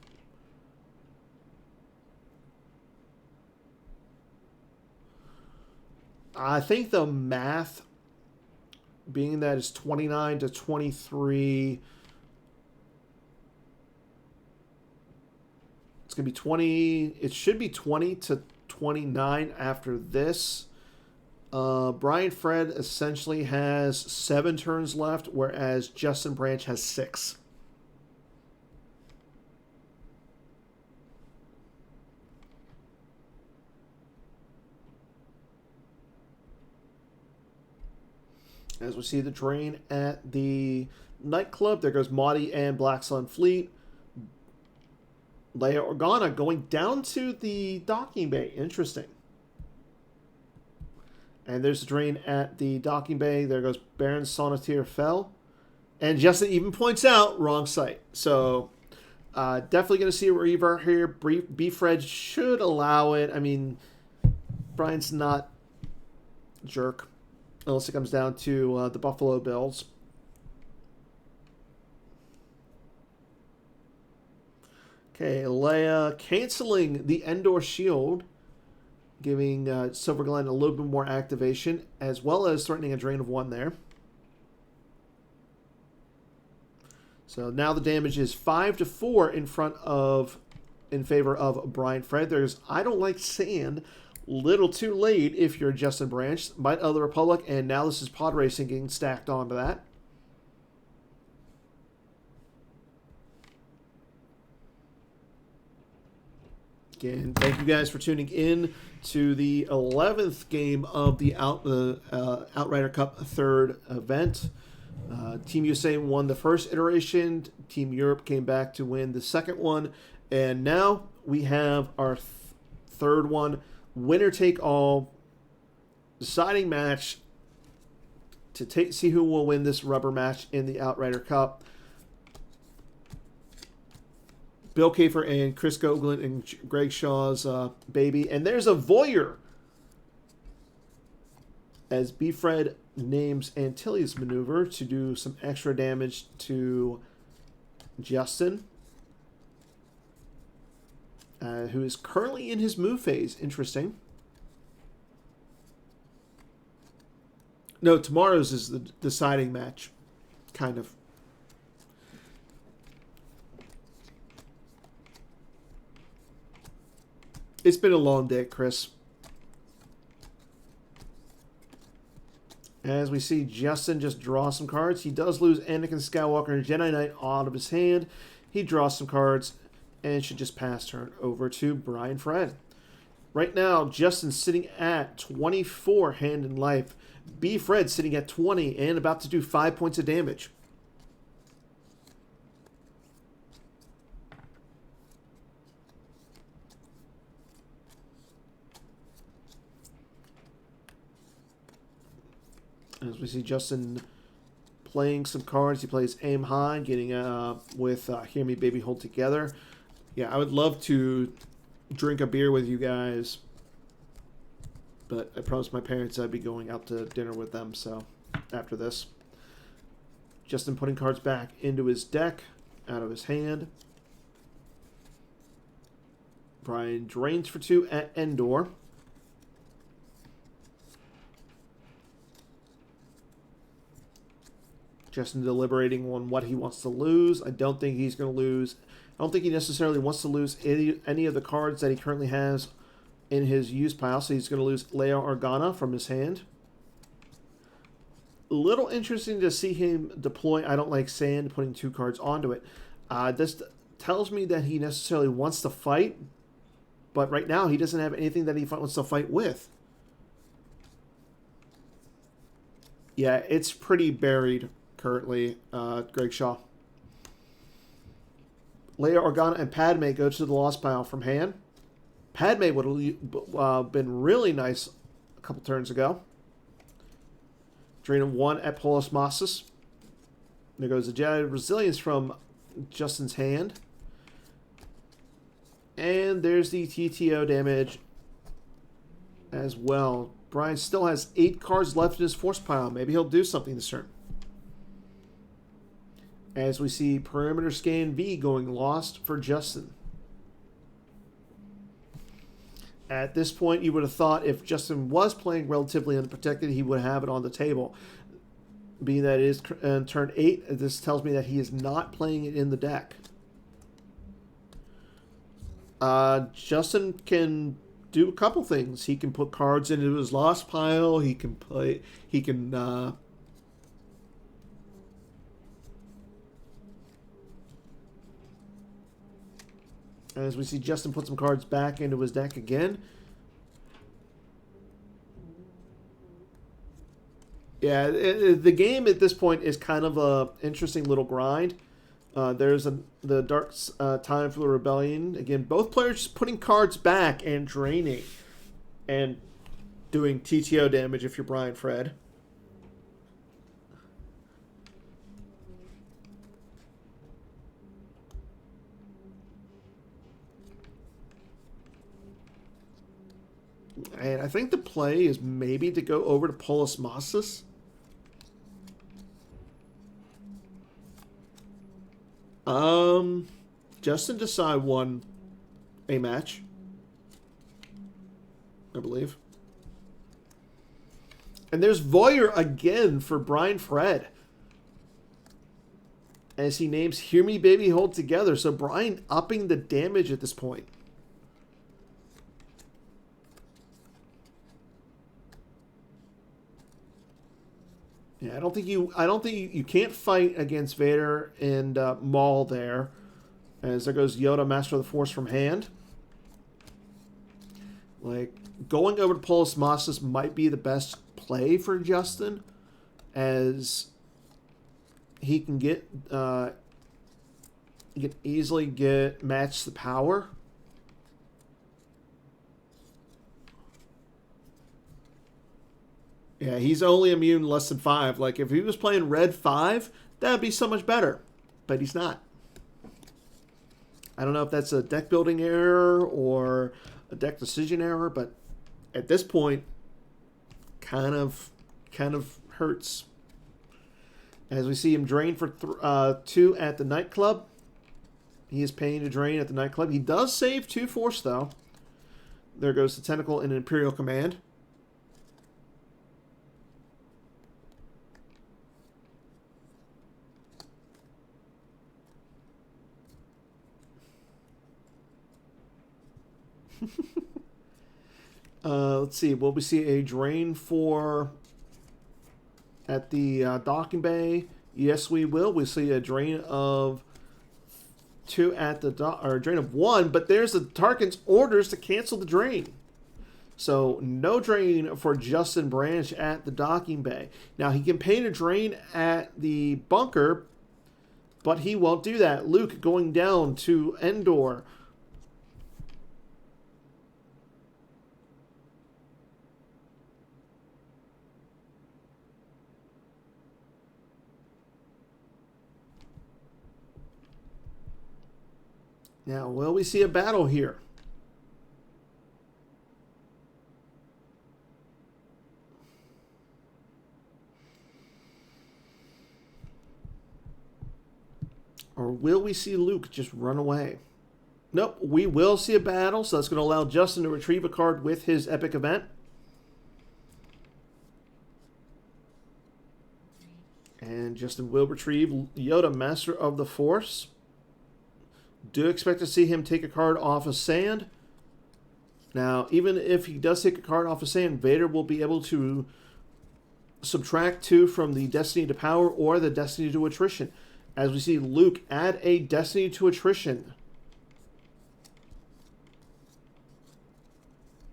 I think the math, being that it's 29-23, it's going to be 20. It should be 20-29 after this. Brian Fred essentially has 7 turns left, whereas Justin Branch has 6. As we see the drain at the nightclub, there goes Maudie and Black Sun Fleet. Leia Organa going down to the docking bay. Interesting. And there's the drain at the docking bay. There goes Baron Sonneteer Fell. And Justin even points out, wrong site. So definitely going to see a revert here. B. Fred should allow it. I mean, Brian's not a jerk. Unless it comes down to the Buffalo Bills. Okay, Leia canceling the Endor Shield, giving Silver Glen a little bit more activation, as well as threatening a drain of 1 there. So now the damage is 5-4 in favor of Brian Fred. There's I Don't Like Sand. Little too late if you're Justin Branch. Might of the Republic, and now this is pod racing getting stacked onto that. Again, thank you guys for tuning in to the 11th game of the Outrider Cup 3rd event. Team USA won the first iteration. Team Europe came back to win the second one. And now we have our third one. Winner take all, deciding match to see who will win this rubber match in the Outrider Cup. Bill Kafer and Chris Goglin and Greg Shaw's baby. And there's a voyeur. as B-Fred names Antilles Maneuver to do some extra damage to Justin, who is currently in his move phase. Interesting. No, tomorrow's is the deciding match, kind of. It's been a long day, Chris. As we see Justin just draw some cards. He does lose Anakin Skywalker and Jedi Knight out of his hand. He draws some cards and should just pass turn over to Brian Fred. Right now, Justin's sitting at 24 hand in life. B. Fred sitting at 20 and about to do 5 points of damage. As we see Justin playing some cards, he plays Aim High, getting with Hear Me Baby Hold Together. Yeah, I would love to drink a beer with you guys, but I promised my parents I'd be going out to dinner with them, so after this. Justin putting cards back into his deck, out of his hand. Brian drains for 2 at Endor. Justin deliberating on what he wants to lose. I don't think he's going to lose. I don't think he necessarily wants to lose any of the cards that he currently has in his use pile. So he's going to lose Leia Organa from his hand. A little interesting to see him deploy I Don't Like Sand, putting 2 cards onto it. This tells me that he necessarily wants to fight, but right now he doesn't have anything that he wants to fight with. Yeah, it's pretty buried currently, Greg Shaw. Leia Organa and Padme go to the lost pile from hand. Padme would have been really nice a couple turns ago. Draining 1 at Polis Mossus. There goes the Jedi Resilience from Justin's hand. And there's the TTO damage as well. Brian still has 8 cards left in his force pile. Maybe he'll do something this turn. As we see Perimeter Scan V going lost for Justin. At this point, you would have thought if Justin was playing relatively unprotected, he would have it on the table. Being that it is turn 8, this tells me that he is not playing it in the deck. Justin can do a couple things. He can put cards into his lost pile. He can play. He can. As we see Justin put some cards back into his deck again. Yeah, the game at this point is kind of a interesting little grind. There's the Dark Time for the Rebellion. Again, both players just putting cards back and draining. And doing TTO damage if you're Brian Fred. And I think the play is maybe to go over to Polis Mossus. Justin Desai won a match, I believe. And there's Voyeur again for Brian Fred. As he names Hear Me Baby Hold Together. So Brian upping the damage at this point. Yeah, I don't think you can't fight against Vader and Maul there. As there goes Yoda, Master of the Force from hand. Like, going over to Polis Mossus might be the best play for Justin, as he can get he can easily match the power. Yeah, he's only immune less than 5. Like, if he was playing red 5, that would be so much better. But he's not. I don't know if that's a deck building error or a deck decision error, but at this point, kind of kind of hurts. As we see him drain for 2 at the nightclub. He is paying to drain at the nightclub. He does save 2 force, though. There goes the Tentacle and Imperial Command. Let's see. Will we see a drain for at the docking bay? Yes, we will. We see a drain of 2 at the or a drain of 1, but there's the Tarkin's orders to cancel the drain. So no drain for Justin Branch at the docking bay. Now he can pay to drain at the bunker, but he won't do that. Luke going down to Endor. Now, will we see a battle here? Or will we see Luke just run away? Nope, we will see a battle, so that's going to allow Justin to retrieve a card with his epic event. And Justin will retrieve Yoda, Master of the Force. Do expect to see him take a card off of Sand. Now, even if he does take a card off of Sand, Vader will be able to subtract 2 from the Destiny to Power or the Destiny to Attrition. As we see Luke add a Destiny to Attrition.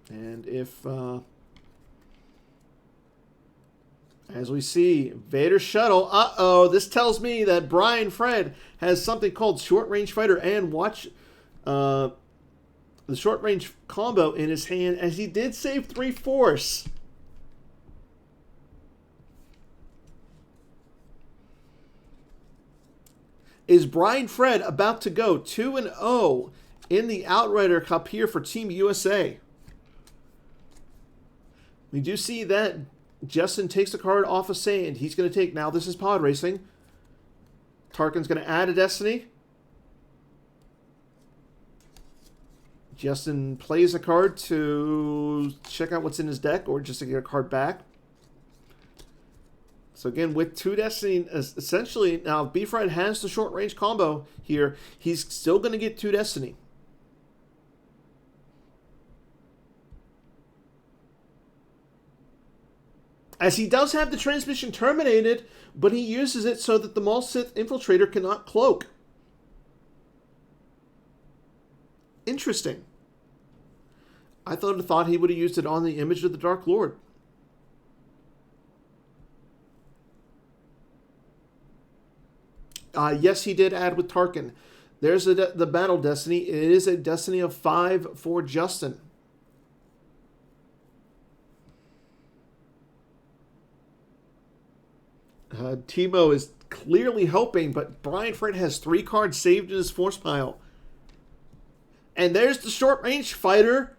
And if, as we see, Vader Shuttle, this tells me that Brian Fred has something called Short Range Fighter and watch the Short Range combo in his hand, as he did save 3 force. Is Brian Fred about to go 2-0 in the Outrider Cup here for Team USA? We do see that Justin takes the card off of Sand. He's going to take, now this is pod racing. Tarkin's going to add a Destiny. Justin plays a card to check out what's in his deck or just to get a card back. So again, with 2 Destiny, essentially, now if B-Fred has the short range combo here, he's still going to get 2 Destiny. As he does have the transmission terminated, but he uses it so that the Maul Sith Infiltrator cannot cloak. Interesting. I thought he would have used it on the image of the Dark Lord. Yes, he did add with Tarkin. There's the Battle Destiny. It is a Destiny of 5 for Justin. Timo is clearly hoping, but Brian Fred has 3 cards saved in his force pile. And there's the short range fighter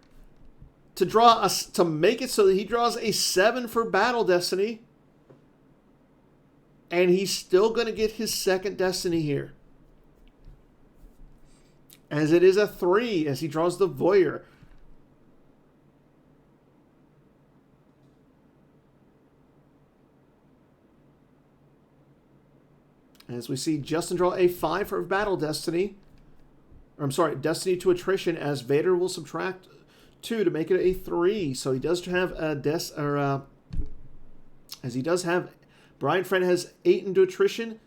to draw to make it so that he draws a 7 for Battle Destiny. And he's still going to get his 2nd Destiny here. As it is a 3 as he draws the Voyeur. As we see Justin draw a 5 for Battle Destiny. Or, I'm sorry, Destiny to Attrition, as Vader will subtract 2 to make it a 3. So he does have a as he does have, Brian Fred has 8 into Attrition,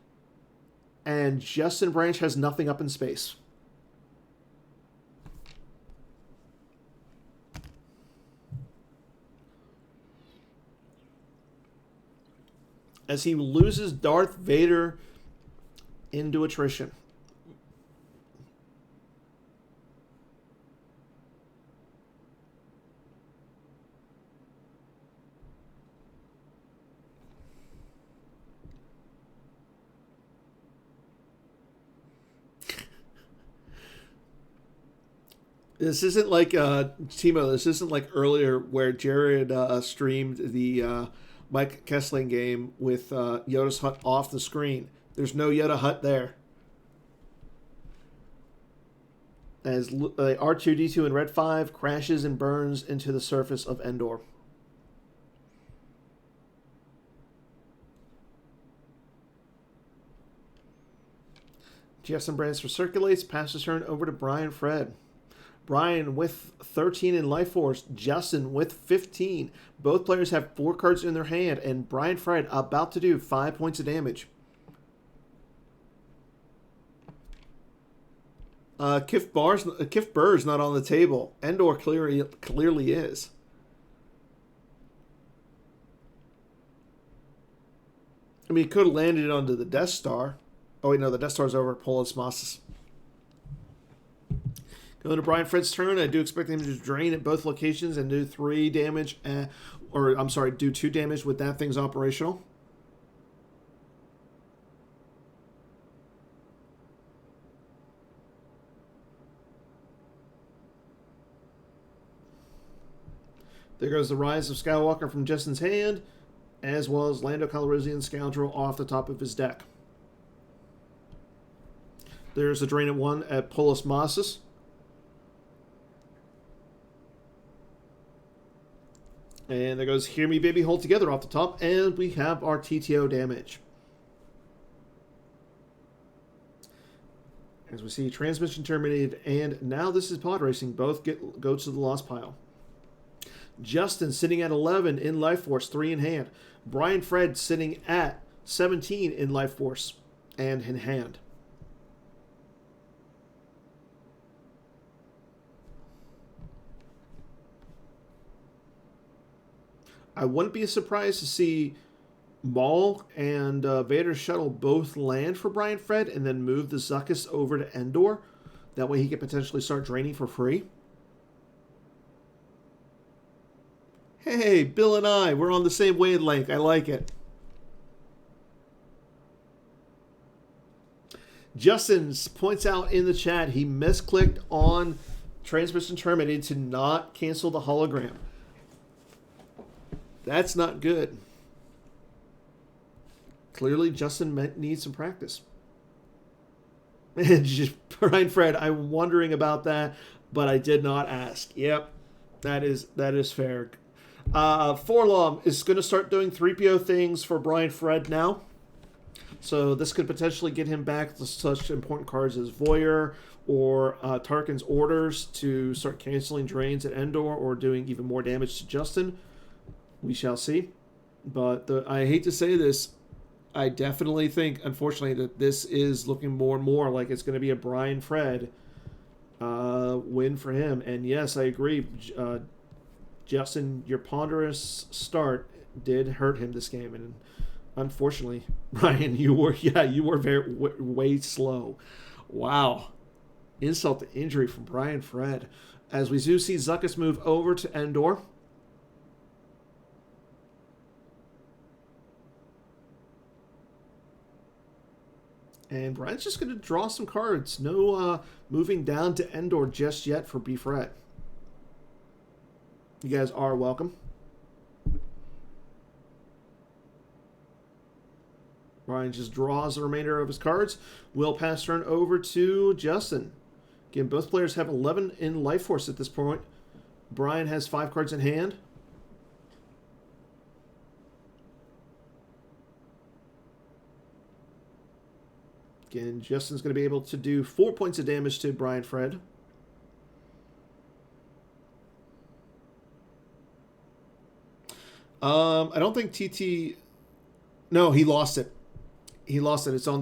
and Justin Branch has nothing up in space. As he loses Darth Vader into Attrition. This isn't like Timo. This isn't like earlier where Jared streamed the Mike Kessling game with Yoda's hut off the screen. There's no Yoda hut there. As R2-D2 in Red 5 crashes and burns into the surface of Endor. Justin Brands circulates, passes turn over to Brian Fred. Brian with 13 in Life Force, Justin with 15. Both players have 4 cards in their hand, and Brian Fred about to do 5 points of damage. Kif Burr's not on the table. Endor clearly is. I mean, he could have landed it onto the Death Star. Oh, wait, no, the Death Star's over at Polis Mosses. Going to Brian Fred's turn. I do expect him to drain at both locations and do 3 damage. Do 2 damage with that thing's operational. There goes the Rise of Skywalker from Justin's hand, as well as Lando Calrissian Scoundrel off the top of his deck. There's a drain at 1 at Polis Mosses. And there goes Hear Me Baby Hold Together off the top, and we have our TTO damage. As we see, transmission terminated, and now this is pod racing. Both go to the loss pile. Justin sitting at 11 in Life Force, 3 in hand. Brian Fred sitting at 17 in Life Force and in hand. I wouldn't be surprised to see Maul and Vader's shuttle both land for Brian Fred and then move the Zuckuss over to Endor. That way he could potentially start draining for free. Hey, Bill and I, we're on the same wavelength. I like it. Justin points out in the chat he misclicked on transmission terminated to not cancel the hologram. That's not good. Clearly, Justin needs some practice. And Brian Fred, I'm wondering about that, but I did not ask. Yep, that is fair. Forlom is going to start doing 3PO things for Brian Fred now. So this could potentially get him back to such important cards as Voyeur or Tarkin's Orders to start canceling drains at Endor or doing even more damage to Justin. We shall see. But I hate to say this, I definitely think, unfortunately, that this is looking more and more like it's going to be a Brian Fred win for him. And yes, I agree. Justin, your ponderous start did hurt him this game. And unfortunately, Brian, you were way slow. Wow. Insult to injury from Brian Fred. As we do see Zuckuss move over to Endor. And Brian's just going to draw some cards. No moving down to Endor just yet for B. Fred. You guys are welcome. Brian just draws the remainder of his cards. We'll pass turn over to Justin. Again, both players have 11 in Life Force at this point. Brian has 5 cards in hand. Again, Justin's going to be able to do 4 points of damage to Brian Fred. I don't think TT... No, he lost it. He lost it. It's on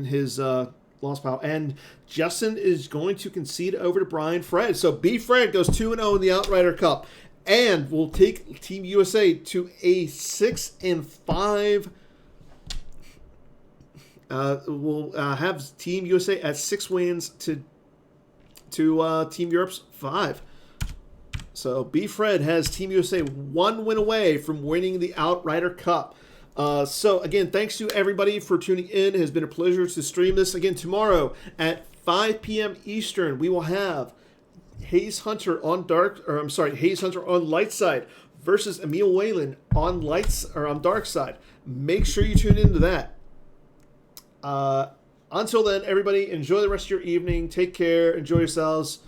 his loss pile. And Justin is going to concede over to Brian Fred. So B. Fred goes 2-0 in the Outrider Cup. And will take Team USA to a 6-5. We'll have Team USA at 6 wins to Team Europe's 5. So B. Fred has Team USA 1 win away from winning the Outrider Cup. So again, thanks to everybody for tuning in. It has been a pleasure to stream this again tomorrow at 5 p.m. Eastern. We will have Hayes Hunter on Hayes Hunter on Light Side versus Emil Whalen on lights or on dark side. Make sure you tune into that. Until then, everybody, enjoy the rest of your evening. Take care. Enjoy yourselves.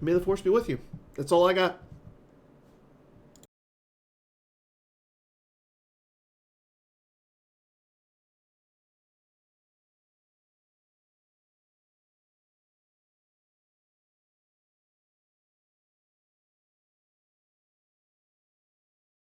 May the force be with you. That's all I got.